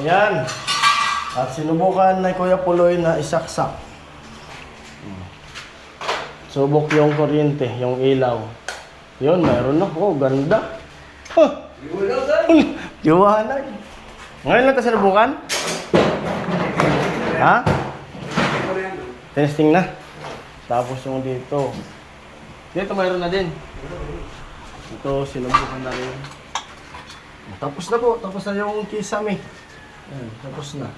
Ayan. At sinubukan na Kuya Puloy na isaksak. Subok yung kuryente, yung ilaw. Yun, mayroon na. Oh, ganda. Huh. Liwanag. Ngayon lang ito sinubukan? Ha? Testing na. Tapos yung dito. Dito mayroon na din. Ito, sinubukan na rin. Tapos na po. Tapos na yung kisame. Ayan, tapos na.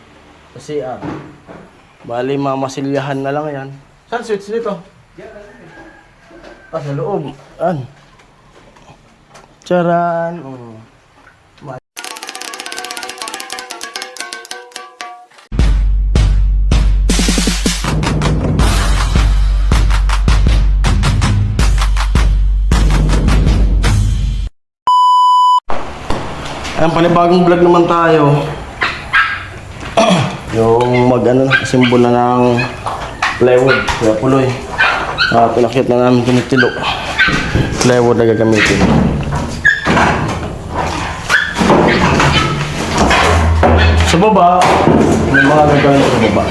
Kasi bali mamasilyahan na lang yan. Saan switch dito? Sa loob. An. Charan. Ayan, panibagong vlog naman tayo. Yung simbol na ng plywood, Kuya Puloy. Pinakit na namin tinitilo. Plywood na gagamitin. Sa baba, may mga gagawin sa baba.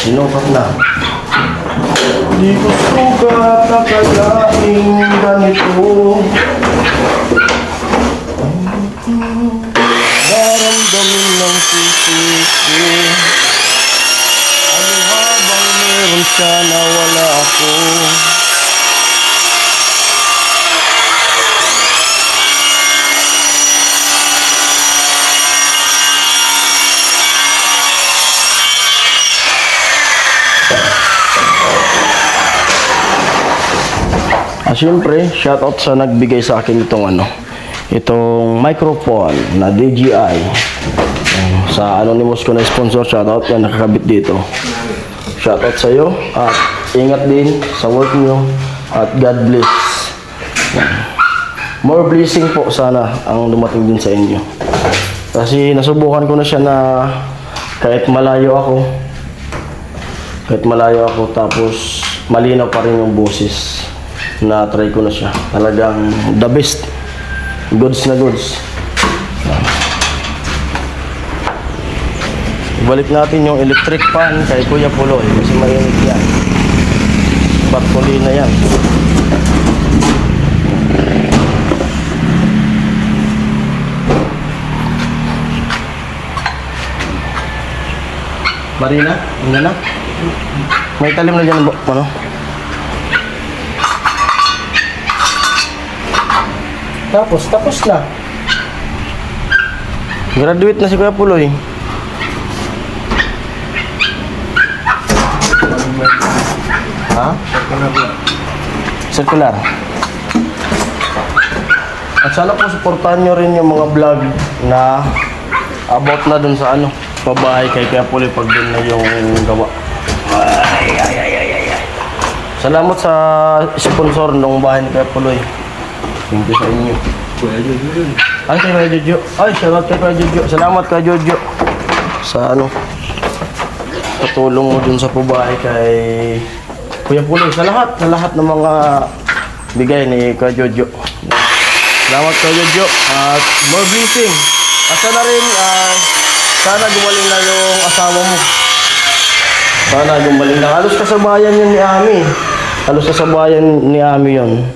Sinukat na. Di ko sukat na kalaing ganito. Daramdamin ng sisi ko. Ano habang meron siya na wala ako. Siyempre, shoutout sa nagbigay sa akin itong microphone na DJI. Sa anonymous ko na sponsor, shoutout yan, nakakabit dito. Shoutout sa iyo at ingat din sa work nyo at God bless. More blessing po sana ang dumating din sa inyo. Kasi nasubukan ko na siya na kahit malayo ako tapos malinaw pa rin yung boses. Na-try ko na siya. Talagang the best. Goods na goods. Balik natin yung electric fan kay Kuya Puloy kasi mainit yan. Batpoli na yan. Marina, hindi na? May talim na dyan, ano? Tapos na. Graduate na si Kuya Puloy. Ha? Circular. At sana po supportahan nyo rin yung mga vlog na about na dun sa pabahay kay Kuya Puloy pag dun na yung gawa. Salamat sa sponsor ng bahay ni Kuya Puloy. Thank you sa inyo. Kuya Jojo yun. Ay, kay Kuya Jojo. Ay, salamat kay Kuya Jojo. Salamat Kuya Jojo. Sa patulong mo dun sa pabahay kay Kuya Puloy. Sa lahat ng mga bigay ni Kuya Jojo. Salamat Kuya Jojo. At more blessing. At sana rin, sana gumaling na yung asawa mo. Sana gumaling na. Halos kasabayan yun ni Ami. Halos kasabayan ni Ami yun.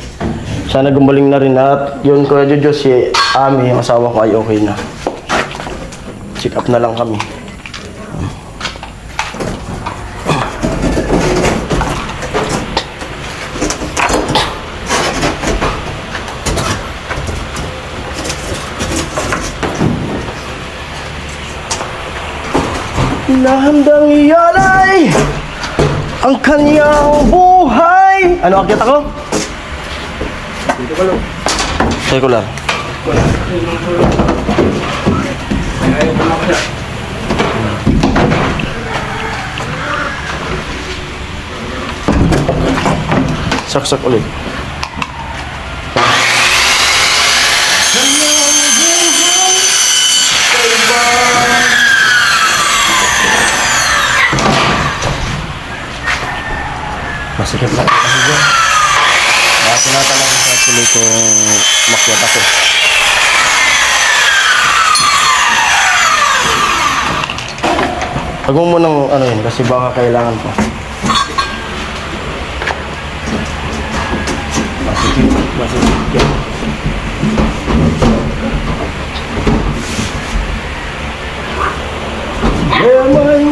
Sana gumaling na rin at yun Kuya Jojo, si Ami, yung asawa ko ay okay na. Check up na lang kami. Nahandang ialay ang kanyang buhay. Ano akyat ako? Circular. Saksak ulit. Masikip lang kasi dyan. Tinatanong sa tuloy kung makyat ako. Huwag mo munang ano yun kasi baka kailangan pa. Masikip yan. May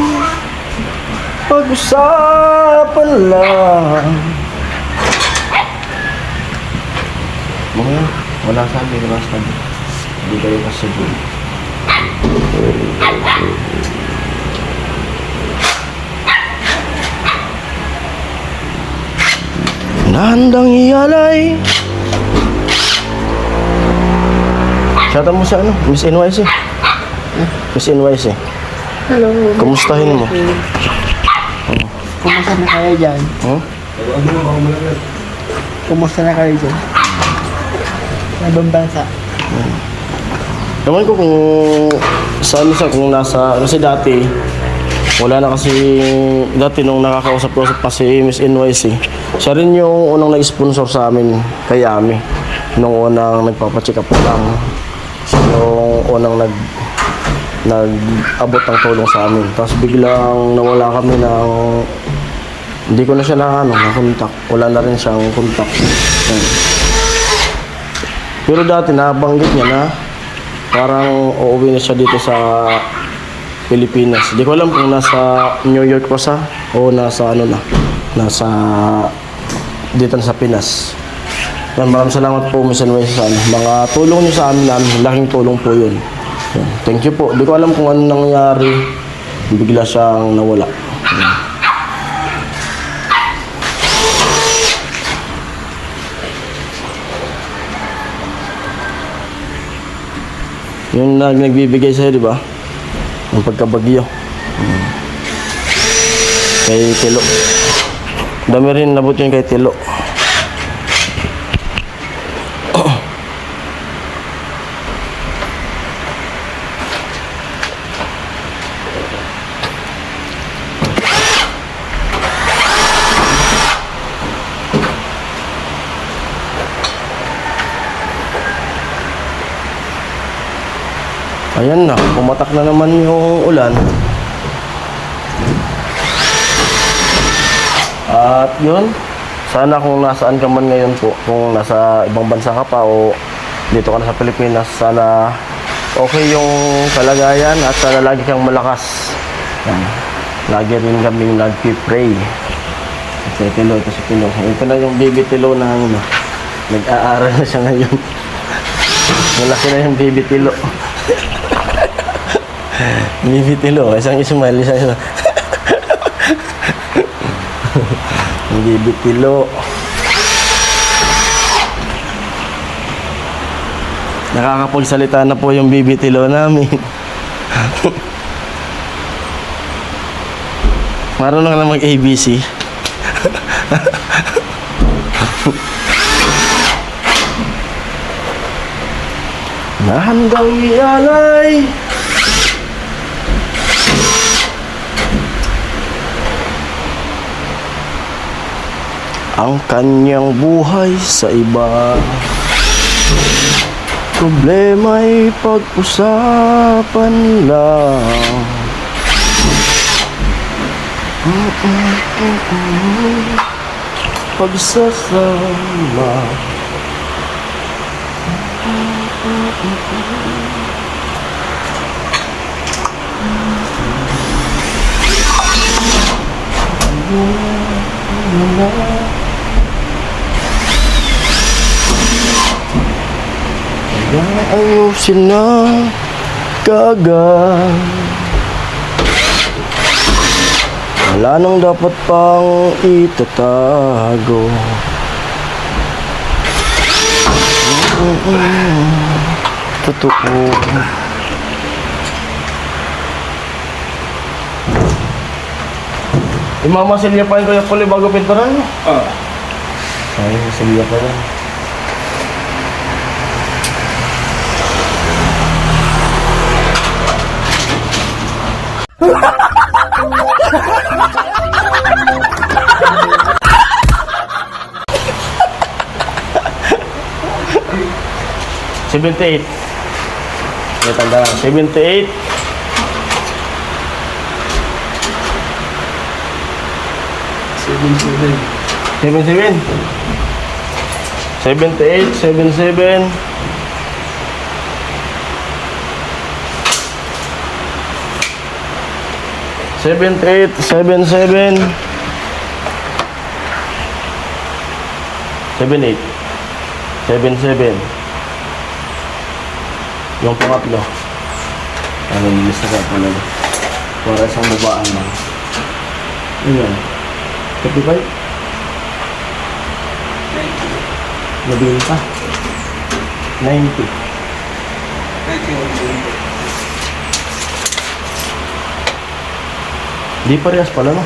pag-usapan lang. Mga wala sabi. Hindi kayo kasabi. Nahandang ialay. Shoutout mo sa ano? Miss NYC. Miss NYC. Hello. Kumustahin mo? Kumusta na kayo dyan? Huh? Kumusta na kayo dyan? Ibang bansa. Naman ko kung saan siya, kung nasa, kasi dati, wala na kasi, dati nung nakakausap ko pa si Miss NYC, siya rin yung unang nag-sponsor sa amin, kay Ami. Nung unang nagpapacheck up lang. Siya yung unang nag-abot ng tulong sa amin. Tapos biglang nawala kami ng, hindi ko na siya na-contact. Wala na rin siyang contact. Pero dati nabanggit niya na parang uuwi na siya dito sa Pilipinas. Hindi ko alam kung nasa New York pa siya o nasa nasa dito sa Pinas. Yan, maraming salamat po Miss NYC sa mga tulong niyo sa amin, laking tulong po yun. Yan, thank you po. Hindi ko alam kung ano nangyari. Bigla siyang nawala. Yan. Yung nagbibigay sa'yo, di ba? Yung pagkabagyo. Kay Tilo. Dami rin nabot yun kay Tilo. Ayan na, pumatak na naman yung ulan. At yun, sana kung nasaan ka man ngayon po, kung nasa ibang bansa ka pa o dito ka na sa Pilipinas, sana okay yung kalagayan at sana lagi kang malakas. Yan. Lagi rin kaming nag-pray. Ito si Tilo. Ito na yung baby Tilo na nag-aaral na siya ngayon. Malaki na yung baby Tilo. Baby Tilo, isang smile, isang Baby Tilo. Nakakapagsalita na po yung Baby Tilo namin. Marunong na mag-ABC. Nahandang ialay ang kanyang buhay sa iba. Problema'y pag-usapan lang. Pagsasama. Ayusin na kaagad. Wala nang dapat pang itatago. Totoo. Imamasil niya pa yung Kuya Puli bago pinturan mo? Ay, masaya pa lang. $78. May tanda lang. $78. 77. 78, 77. 78, 77. 78. 77. Yung pangatlo. Ano yung lista ka pala? Para isang babaan lang. Ayan. 35? Gabihin pa. 90. Di parehas pala, no?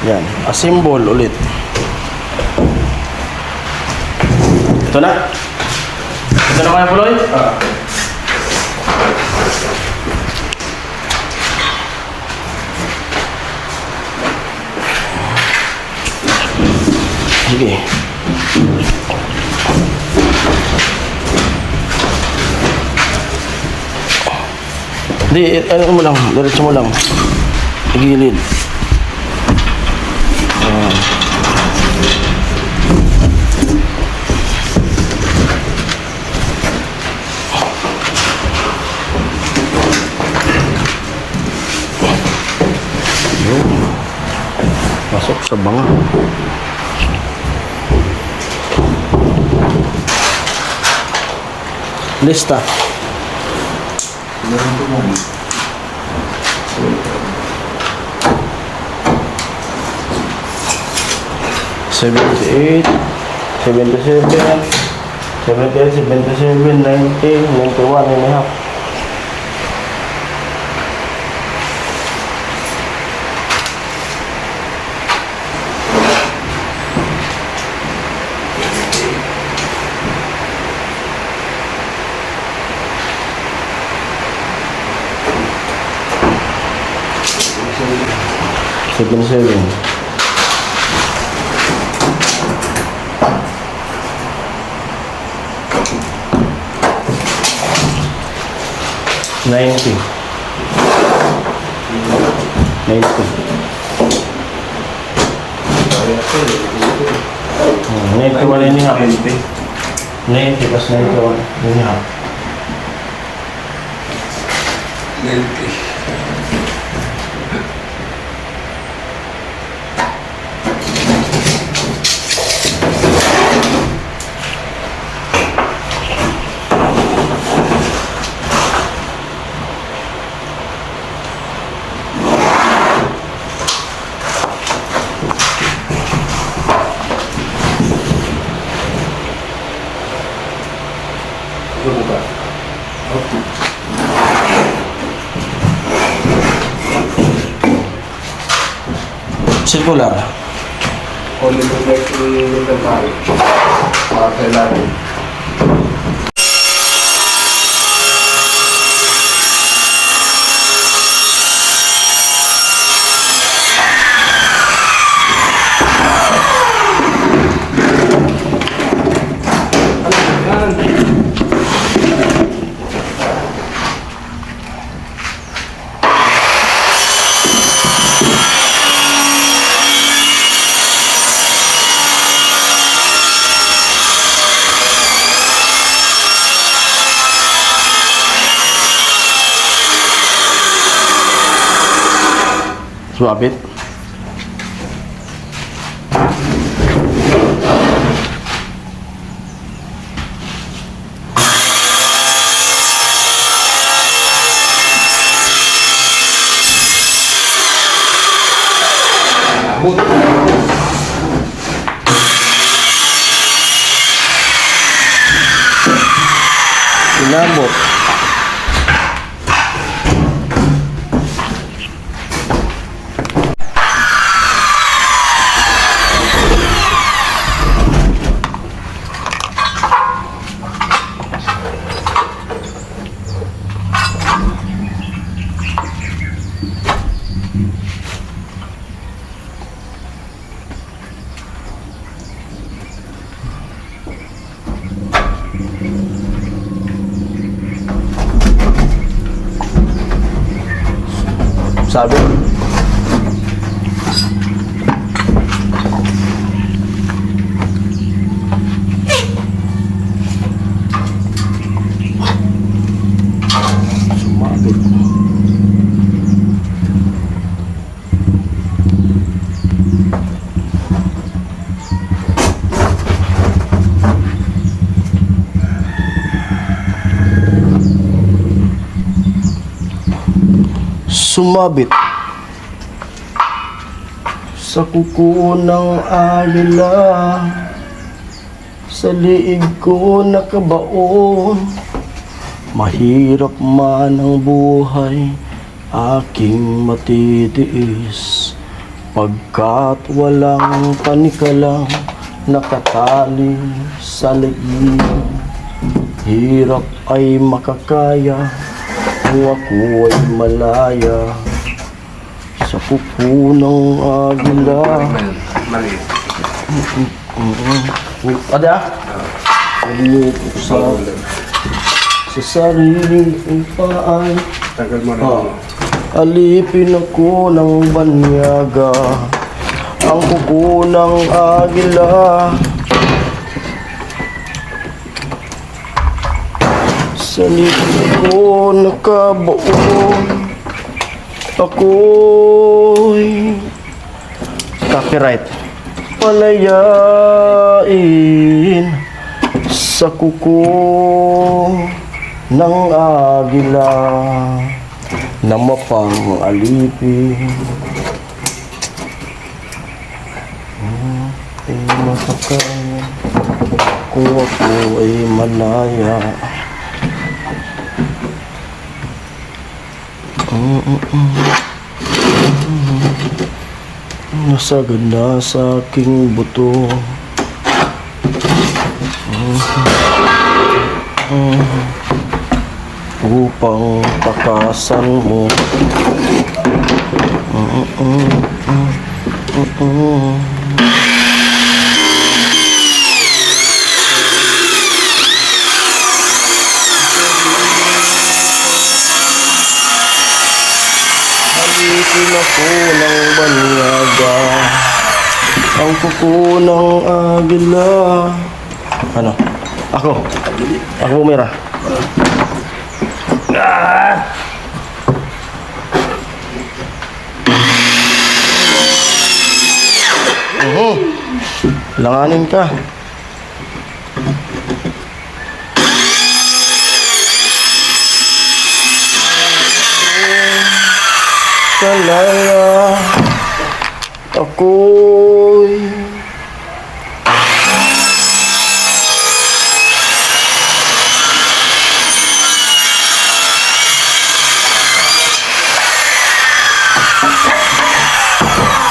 Yan. Assemble ulit. Ito na. Ito na kaya, Puloy? Sige. Di, ano mo lang, diretso mo lang. Gilid. Ayan. Pasok sa banga. Lista. $78, $77, $78, $77, $90, $91 and a half. $77. $90. $91 and a half. 90 plus 91 and a half. 90. Circular. Only to make the body. Para lalim. Swap it. Inabot. Sabi. Sumabit. Sumabit sa kuko ng agila, sa liig ko nakabaon. Mahirap man ang buhay, aking matitiis, pagkat walang panikalang nakatali sa liig. Hirap ay makakaya kung ako ay malaya sa kuko ng agila. Maliit. Ada? Sa sariling upaan, Tagal mo na. alipin ako ng banyaga, ang kuko ng agila. Sa lipi ko nakabaon, ako'y copyright. Palayain sa kuko ng agila na mapang alipin. Ay makakaya kung ako ay malaya. Nasagad na sa aking buto. Upang takasan mo. Halitin ako ng banyaga, ang kuko ng agila. Ano? Ako bumira. Langanin ka. Kalaya ako'y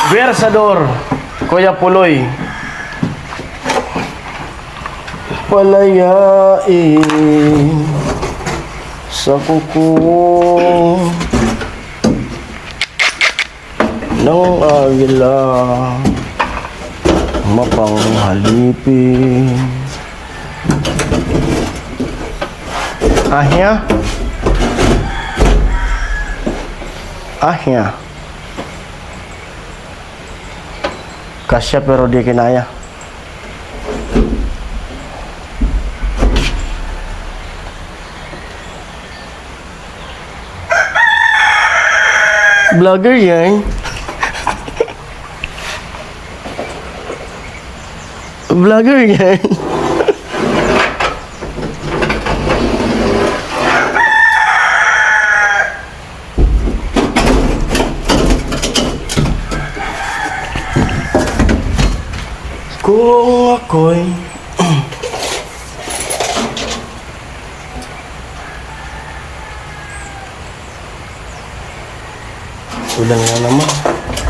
Versador, Kuya Puloy. Palayain sa kuko ng agila, mapanghalipin. Ahya? Ahya? Kasya pero di kinaya. Vlogger yan. Vlogger yan. Kung ako'y Ulan na naman.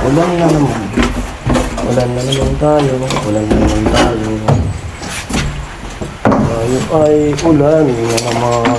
Ulan na naman. Ulan na naman tayo. Ulan na naman tayo. Tayo ay ulan na naman.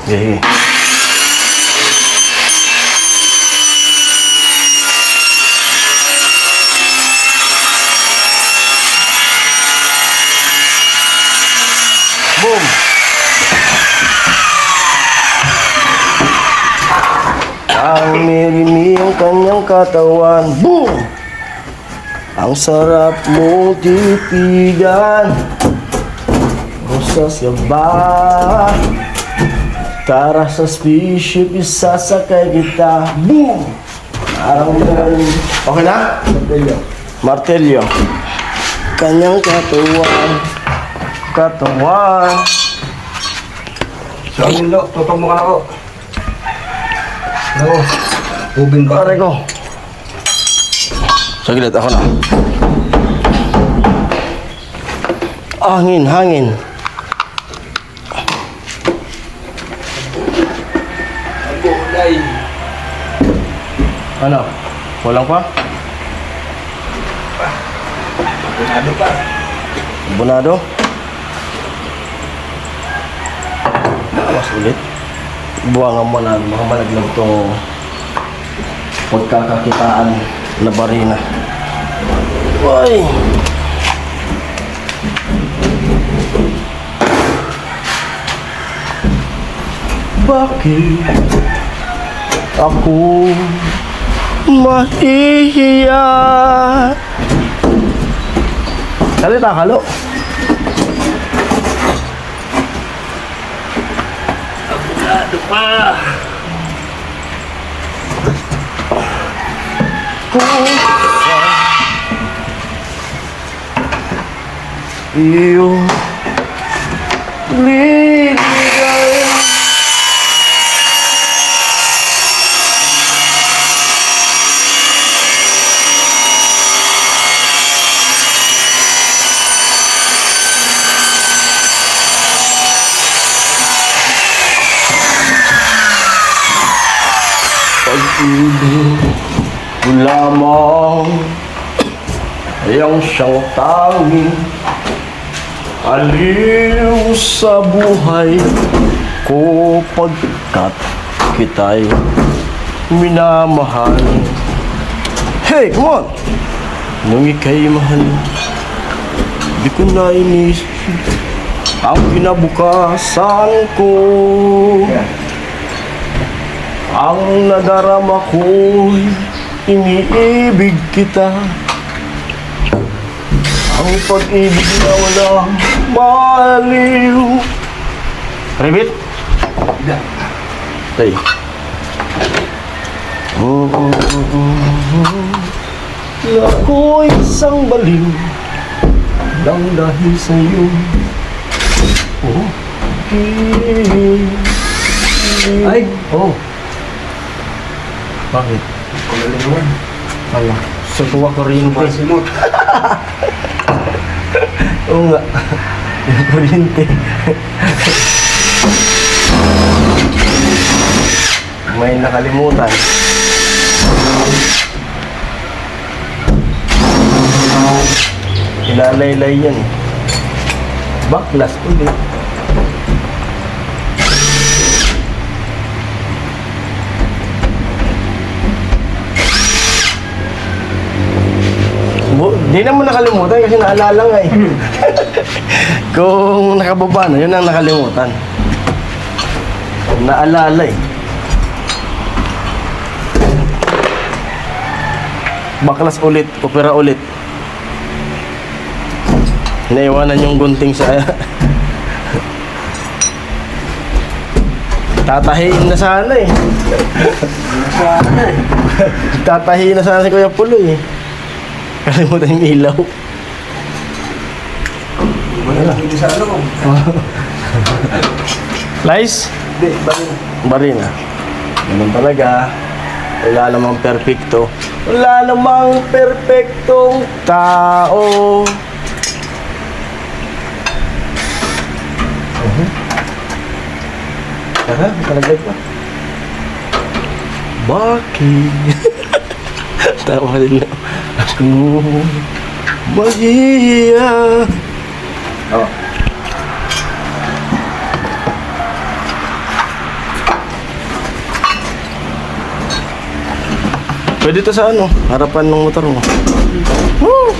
Okay. Boom! Ang mirimi ang kanyang katawan. Boom! Ang sarap mo titigan. Rosas ka ba? Tara sa spaceship, isasakay kita. Boom! Parang okay na? Martelyo. Martelyo. Kanyang katawan. Katawan. So, yun lo, tutong mo ka ako. Ako, ubin ko. Pare ko. Saglit, ako na. Hangin, hangin. Gulay. Ano? Walang pa? Bunado pa. Bunado? Mas ulit. Buwangan mo na mga malaglag tong pagkakakitaan na barina. Uy! Bakit ako mahihiya? Salita ka, Lo. Abogado pa. Iyong liligaya. Pag-ibig ko lamang ay ang siyang tanging aliw sa buhay ko pagkat kita'y minamahal. Hey, come on! Nung ika'y mahal, di ko na inisip ang kinabukasan ko. Ang nadarama ko'y iniibig kita. Ang pag-ibig na walang maliw. Repeat? Tay. Ako'y isang baliw lang dahil sa'yo. Ay! Oh! Bakit? Kulalingon. Ala, sa tuwa kuryente. Masimot. Oo nga. Yung kuryente. May nakalimutan. Ilalaylay yan eh. Baklas ulit. Di naman nakalimutan kasi naalala nga eh. Kung nakababa na, yun ang nakalimutan. Naalala eh. Baklas ulit, opera ulit. Naiwanan yung gunting sa... Tatahiin na sana eh. Tatahiin na sana si Kuya Puloy eh. Kalimutan yung ilaw. Hindi sa ano. Lice? Hindi, bali na. Bari na. Ganun talaga. Wala namang perfecto. Wala namang perfectong tao. Tara, talagay pa. Bakit? Tawa nila. Ako mahiya. Oh. Pwede to sa ano, harapan ng motor mo. Woo!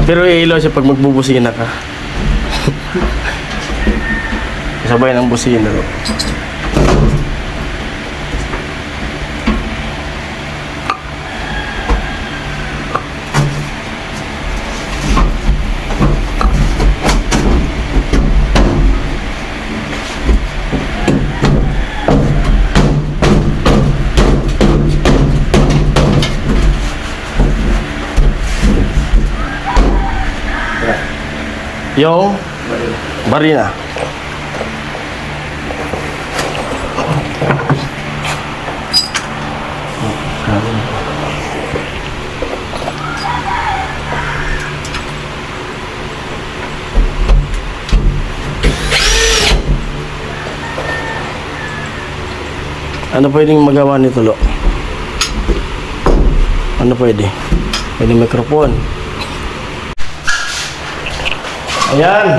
Pero iilaw siya pag magbubusina ka. Sabay ng busina. Yung barina. Ano pwedeng magawa nito, Lo? Ano pwede? Pwede mikrofon. Ayan.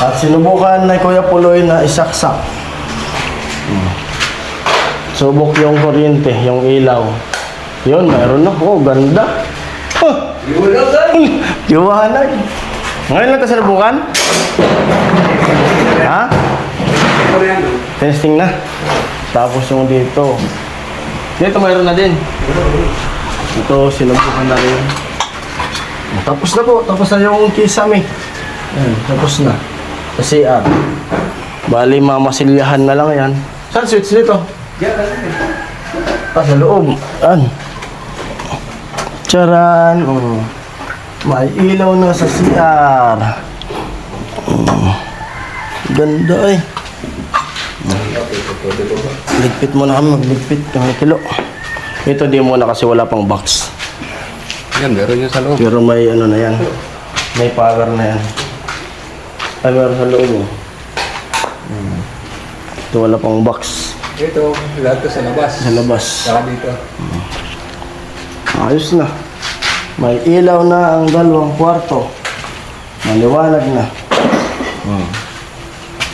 At sinubukan na Kuya Puloy na isaksak. Subok yung kuryente, yung ilaw. Yun, mayroon na. Oh, ganda. Huh. Liwanag. Ngayon lang ka sinubukan? Ha? Testing na. Tapos yung dito. Dito mayroon na din. Ito, sinubukan na rin. Tapos na po. Tapos na yung kisame. Ayan, tapos na. Sa CR. Bali, mamasilyahan na lang yan. Saan switch dito? Sa loob. Ayan. Charan. May ilaw na sa CR. Ganda eh. Ligpit muna kami. Magligpit kami kilo. Ito di muna kasi wala pang box. Yan, meron yan sa loob. Pero may ano na yan. May power na yan. Ay, meron sa loob. Ito wala pang box. Ito, lahat to sa labas. Sa labas. Saka dito. Ayos na. May ilaw na ang dalawang kwarto. Maliwanag na.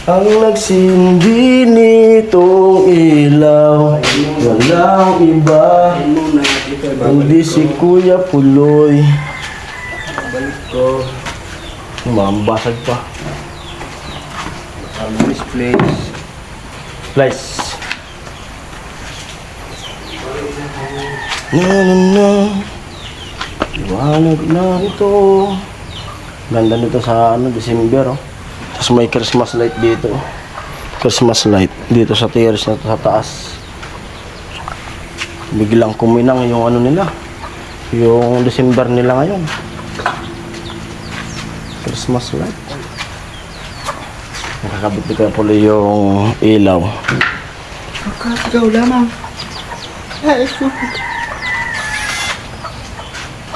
Ang nagsindi nitong ilaw, walang iba, hindi si Kuya Puloy. Balik ko. Mambasag pa. This place. Slice. Na. Liwanag na ito. Ganda nito sa December, oh. Tapos may Christmas light dito. Christmas light dito sa terrace na to, sa taas. Biglang kuminang yung nila. Yung December nila ngayon. Christmas light. Nakakabit ka pala yung ilaw. Kakagaw lamang.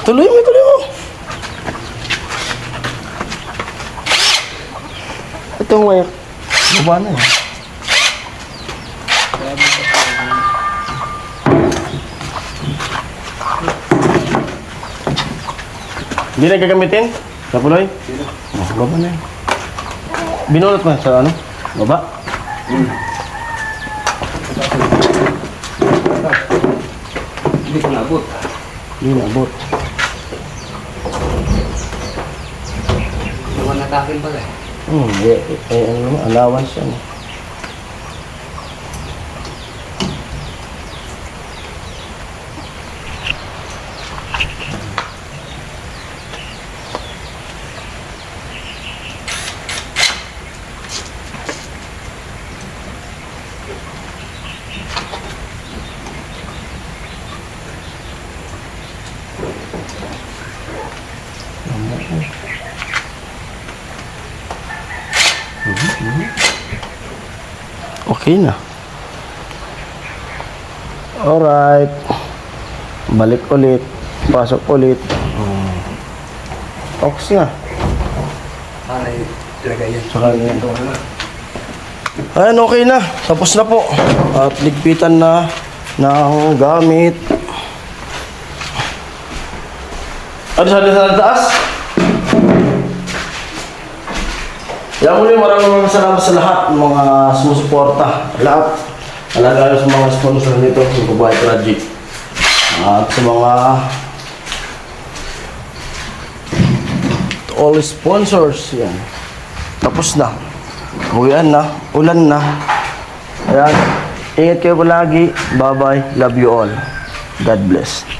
Tuloy mo. Itong wire. Baba na eh. Hindi na gagamitin? Kapuloy? Oh, baba na eh. Binulot mo sa ano? Baba? Hindi ko naabot. Hindi na abot. Naman natakin pala eh. Ano naman, allowance yan. Okay na. Alright. Balik ulit. Pasok ulit. Ox na. Ano yung ilagay yan? Saka yan. Ayan, okay na. Tapos na po. At ligpitan na ng gamit. Ano sabi sa taas? Kaya muli maraming salamat sa lahat ng mga sumusuporta. Lahat. Lalo sa mga sponsor nito, yung Babae Project. At sa mga all sponsors. Yan. Tapos na. Uwian na. Ulan na. Ayan. Ingat kayo palagi. Bye-bye. Love you all. God bless.